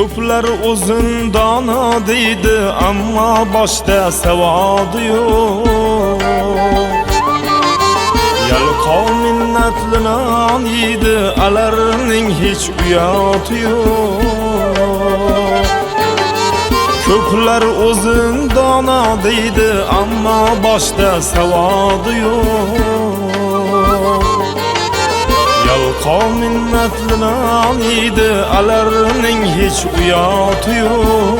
Ko'plar o'zin dono deydi, ammo boshda savodi yo'q. Yalqov minnatlinan yeydi, alarning hech uyati yo'q. Ko'plar o'zin dono deydi, ammo boshda savodi yo'q. Yalqov minnatlinan yeydi, alarning hech uyati yo'q.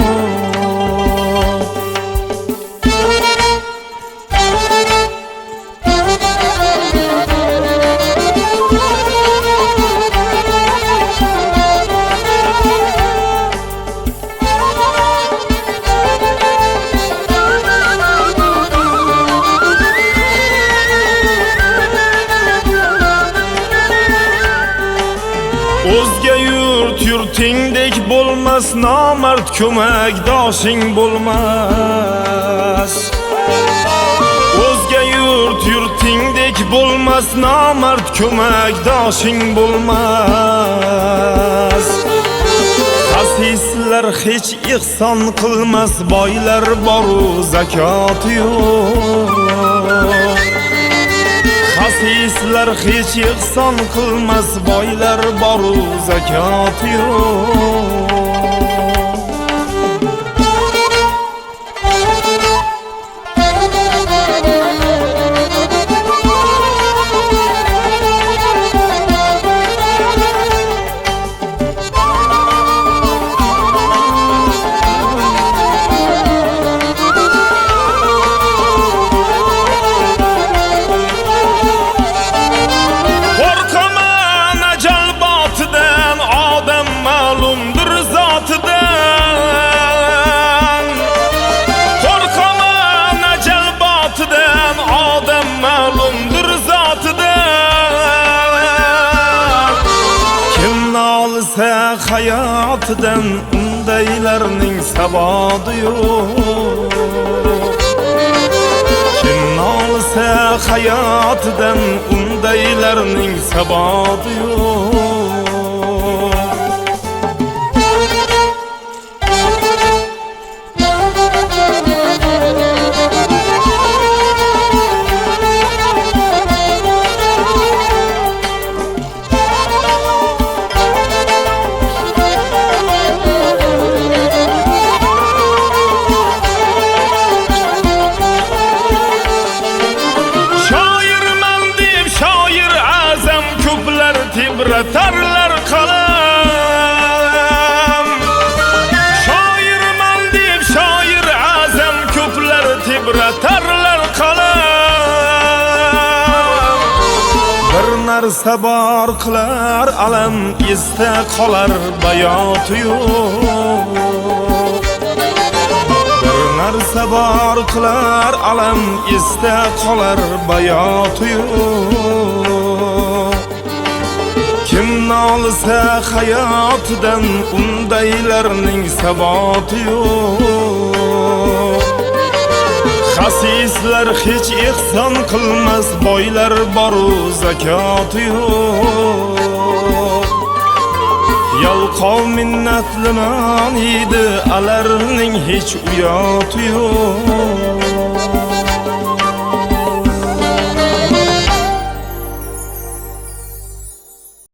O'zga yurtingdek bo'lmas, nomard ko'makdoshing bo'lmas. O'zga yurtingdek bo'lmas, nomard ko'makdoshing bo'lmas. Xasislar hech ihson qilmas, boylar boru zakoti yo'q. Xasislar hech ihson qilmas, boylar boru zakoti yo'q. Hayotidan undaylarning sabodi yo'q. Kim nolsa hayotidan undaylarning sabodi yo'q. Tibratarlar qalam. Shoirman deb shoir azam, ko'plar tibratarlar qalam. Bir narsa bor qilar alam, esda qolar bayoti yo'q. Bir narsa bor qilar alam, esda qolar bayoti yo'q. Kim nolsa hayotidan undaylarning saboti yo'q. Xasislar hech ihson qilmas, boylar boru zakoti yo'q. Yalqov minnatlinan yeydi, alarning hech uyati yo'q.